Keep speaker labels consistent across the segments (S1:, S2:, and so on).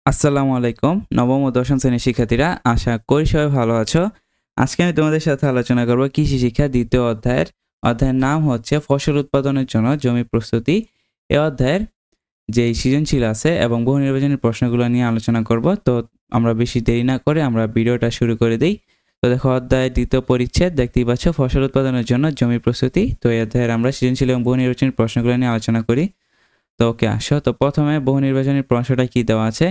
S1: আসসালামু আলাইকুম নবম ও দশম শ্রেণীর শিক্ষার্থীরা, আশা করি সবাই ভালো আছো। আজকে আমি তোমাদের সাথে আলোচনা করব কৃষি শিক্ষা দ্বিতীয় অধ্যায়ের নাম হচ্ছে ফসল উৎপাদনের জন্য জমি প্রস্তুতি। এই অধ্যায়ের যে সৃজনশীল আছে এবং বহু নির্বাচনী প্রশ্নগুলো নিয়ে আলোচনা করব। তো আমরা বেশি দেরি না করে আমরা ভিডিওটা শুরু করে দিই। তো দেখো, অধ্যায়ের দ্বিতীয় পরিচ্ছেদ দেখতেই পাচ্ছ, ফসল উৎপাদনের জন্য জমি প্রস্তুতি। তো এই অধ্যায়ের আমরা সৃজনশীল এবং বহু নির্বাচনী প্রশ্নগুলো নিয়ে আলোচনা করি। তো ওকে, আসো। তো প্রথমে বহু নির্বাচনী প্রশ্নটা কি দেওয়া আছে?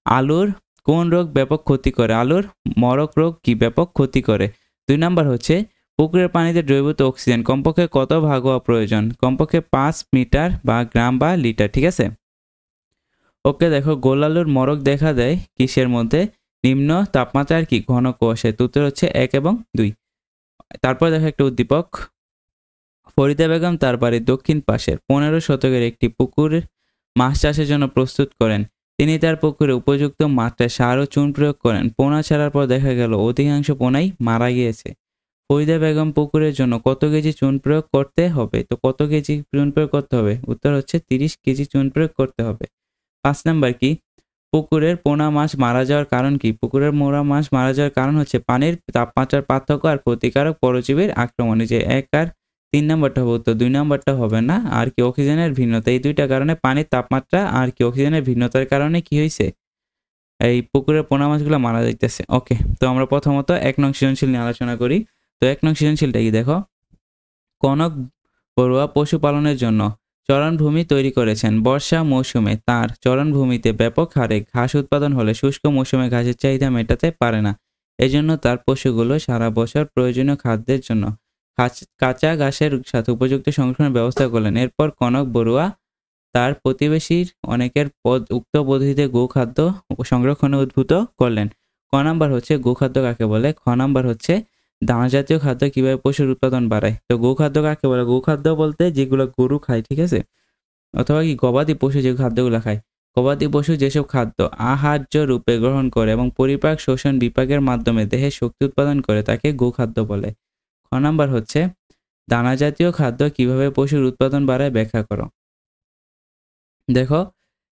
S1: আলুর কোন রোগ ব্যাপক ক্ষতি করে? আলুর মরক রোগ কি ব্যাপক ক্ষতি করে? 2 নাম্বার হচ্ছে পুকুরের পানিতে দ্রবীভূত অক্সিজেন কমপক্ষে কত ভাগ হওয়া প্রয়োজন? কমপক্ষে 5 মিটার বা গ্রাম বা লিটার। ঠিক আছে। ওকে, দেখো, গোল আলুর মরক দেখা দেয় কিসের মধ্যে? নিম্ন তাপমাত্রার কি ঘন কুয়াশায়। উত্তর হচ্ছে 1 এবং 2। তারপর দেখো একটা উদ্দীপক। ফরিদা বেগম তার বাড়ির দক্ষিণ পাশের 15 শতকের একটি পুকুর মাছ চাষের জন্য প্রস্তুত করেন। তিনি তার পুকুরে উপযুক্ত মাত্রায় সার ও চুন প্রয়োগ করেন। পোনা ছাড়ার পর দেখা গেল অধিকাংশ পোনাই মারা গিয়েছে। ফরিদা বেগম পুকুরের জন্য কত কেজি চুন প্রয়োগ করতে হবে? তো কত কেজি চুন প্রয়োগ করতে হবে? উত্তর হচ্ছে 30 কেজি চুন প্রয়োগ করতে হবে। 5 নাম্বার কি? পুকুরের পোনা মাছ মারা যাওয়ার কারণ কি? পুকুরের মোরা মাছ মারা যাওয়ার কারণ হচ্ছে পানির তাপমাত্রার পার্থক্য আর ক্ষতিকারক পরজীবীর আক্রমণ। যে 1 আর 3 নাম্বারটা হবে উত্তর, 2 নাম্বারটা হবে না। আর কি অক্সিজেনের ভিন্নতা, এই দুইটা কারণে পানির তাপমাত্রা আর কি অক্সিজেনের ভিন্নতার কারণে কি হয়েছে? এই পুকুরের পোনা মাছগুলো মারা যাইতেছে। ওকে, তো আমরা প্রথমত 1 নং সৃজনশীল নিয়ে আলোচনা করি। তো 1 নং সৃজনশীলটা কি দেখো? কনক বড়ুয়া পশুপালনের জন্য চারণভূমি তৈরি করেছেন। বর্ষা মৌসুমে তার চারণভূমিতে ব্যাপক হারে ঘাস উৎপাদন হলে শুষ্ক মৌসুমে ঘাসের চাহিদা মেটাতে পারে না। এজন্য তার পশুগুলো সারা বছর প্রয়োজনীয় খাদ্যের জন্য কাঁচা ঘাসের সাথে উপযুক্ত সংরক্ষণের ব্যবস্থা করলেন। এরপর কনক বড়ুয়া তার প্রতিবেশীর অনেকের উক্ত পদ্ধতিতে গোখাদ্য সংরক্ষণে উদ্ভূত করলেন। ক নাম্বার হচ্ছে গোখাদ্য কাকে বলে? খ নাম্বার হচ্ছে দানা জাতীয় খাদ্য কিভাবে পশুর উৎপাদন বাড়ায়। তো গোখাদ্য কাকে বলে? গোখাদ্য বলতে যেগুলো গরু খায়, ঠিক আছে, অথবা কি গবাদি পশু যে খাদ্যগুলো খায়। গবাদি পশু যেসব খাদ্য আহার্য রূপে গ্রহণ করে এবং পরিপাক শোষণ বিপাকের মাধ্যমে দেহে শক্তি উৎপাদন করে তাকে গোখাদ্য বলে। খ নাম্বার হচ্ছে দানা জাতীয় খাদ্য কিভাবে পশুর উৎপাদন বাড়ায় ব্যাখ্যা করো। দেখো,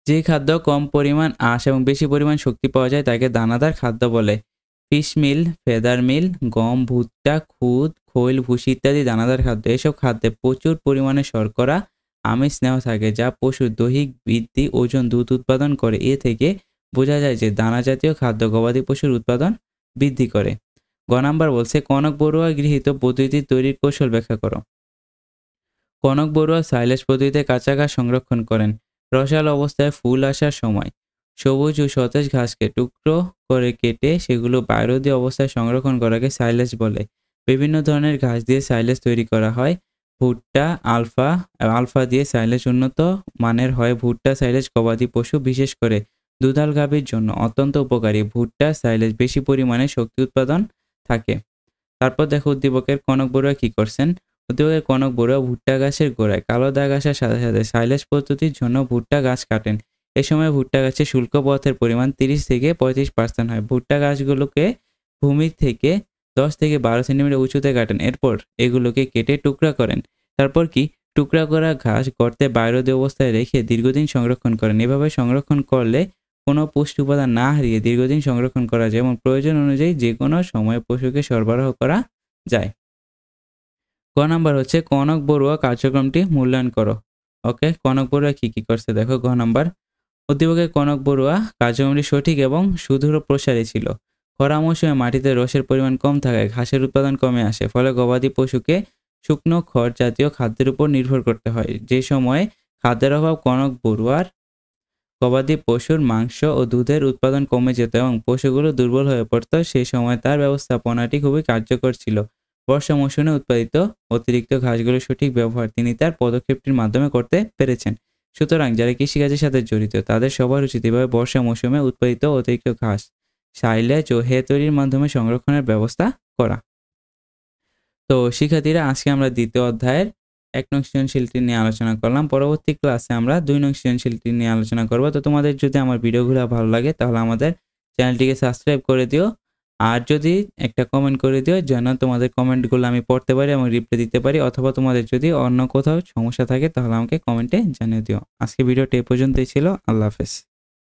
S1: যে খাদ্য কম পরিমাণ আঁশ এবং বেশি পরিমাণ শক্তি পাওয়া যায় তাকে দানাদার খাদ্য বলে। ফিশ মিল, ফেদার মিল, গম, ভুট্টা, খুদ, খৈল, ভুসি ইত্যাদি দানাদার খাদ্য। এসব খাদ্যে প্রচুর পরিমাণে শর্করা, আমিষ স্নেহ থাকে যা পশুর দৈহিক বৃদ্ধি, ওজন, দুধ উৎপাদন করে। এ থেকে বোঝা যায় যে দানা জাতীয় খাদ্য গবাদি পশুর উৎপাদন বৃদ্ধি করে। গ নাম্বার বলছে কনক বড়ুয়া গৃহীত পদ্ধতি তৈরির কৌশল ব্যাখ্যা করো। কনক বড়ুয়া সাইলেজ পদ্ধতিতে কাঁচা ঘাস সংরক্ষণ করেন। রসাল অবস্থায় ফুল আসার সময় সবুজ ও সতেজ ঘাসকে টুকরো করে কেটে সেগুলো বায়রোদী অবস্থায় সংরক্ষণ করাকে সাইলেজ বলে। বিভিন্ন ধরনের ঘাস দিয়ে সাইলেজ তৈরি করা হয়। ভুট্টা আলফা দিয়ে সাইলেজ উন্নত মানের হয়। ভুট্টা সাইলেজ গবাদি পশু বিশেষ করে দুধাল গাভীর জন্য অত্যন্ত উপকারী। ভুট্টা সাইলেজ বেশি পরিমাণে শক্তি উৎপাদন থাকে। তারপর দেখো উদ্দীপকের কনক বড়ুয়া কি করছেন। উদ্দীপকের কনক বড়ুয়া ভুট্টা গাছের গোড়ায় কালো দাগ আসার সাথে সাথে সাইলেজ পদ্ধতির জন্য ভুট্টা গাছ কাটেন। এ সময় ভুট্টা গাছে শুষ্ক পদার্থের পরিমাণ 30 থেকে 35% হয়। ভুট্টা গাছগুলোকে ভূমি থেকে 10 থেকে 12 সেন্টিমিটার উঁচুতে কাটেন। এরপর এগুলোকে কেটে টুকরা করেন। তারপর কি টুকরা করা ঘাস গর্তে বায়রোদী অবস্থায় রেখে দীর্ঘদিন সংরক্ষণ করেন। এভাবে সংরক্ষণ করলে কোনো পুষ্টি উপাদান না হারিয়ে দীর্ঘদিন সংরক্ষণ করা যায় এবং প্রয়োজন অনুযায়ী যে কোনো সময় পশুকে সরবরাহ করা যায়। ক নাম্বার হচ্ছে কনক বড়ুয়া কার্যক্রমটি মূল্যায়ন করো। ওকে, কনক বড়ুয়া কি কি করছে দেখো। গ নাম্বার, উদ্দীপকের কনক বড়ুয়া কার্যক্রমটি সঠিক এবং সুদূর প্রসারী ছিল। খরা মৌসুমে মাটিতে রসের পরিমাণ কম থাকায় ঘাসের উৎপাদন কমে আসে। ফলে গবাদি পশুকে শুকনো খড় জাতীয় খাদ্যের উপর নির্ভর করতে হয়। যে সময়ে খাদ্যের অভাব কনক বড়ুয়ার গবাদি পশুর মাংস ও দুধের উৎপাদন কমে যেত এবং পশুগুলো দুর্বল হয়ে পড়ত, সেই সময় তার ব্যবস্থাপনাটি খুবই কার্যকর ছিল। বর্ষা মৌসুমে উৎপাদিত অতিরিক্ত ঘাসগুলোর সঠিক ব্যবহার তিনি তার পদক্ষেপটির মাধ্যমে করতে পেরেছেন। সুতরাং যারা কৃষিকাজের সাথে জড়িত তাদের সবার উচিত এভাবে বর্ষা মৌসুমে উৎপাদিত অতিরিক্ত ঘাস সাইলেজ ও হে তৈরির মাধ্যমে সংরক্ষণের ব্যবস্থা করা। তো শিক্ষার্থীরা, আজকে আমরা দ্বিতীয় অধ্যায়ের 1 নং সৃজনশীলটি নিয়ে আলোচনা করলাম। পরবর্তী ক্লাসে আমরা 2 নং সৃজনশীলটি নিয়ে আলোচনা করব। তো তোমাদের যদি আমার ভিডিওগুলো ভালো লাগে তাহলে আমাদের চ্যানেলটিকে সাবস্ক্রাইব করে দিও। আর যদি একটা কমেন্ট করে দিও যেন তোমাদের কমেন্টগুলো আমি পড়তে পারি এবং রিপ্লাই দিতে পারি, অথবা তোমাদের যদি অন্য কোথাও সমস্যা থাকে তাহলে আমাকে কমেন্টে জানিয়ে দিও। আজকে ভিডিওটি এ পর্যন্তই ছিল। আল্লাহ হাফেজ।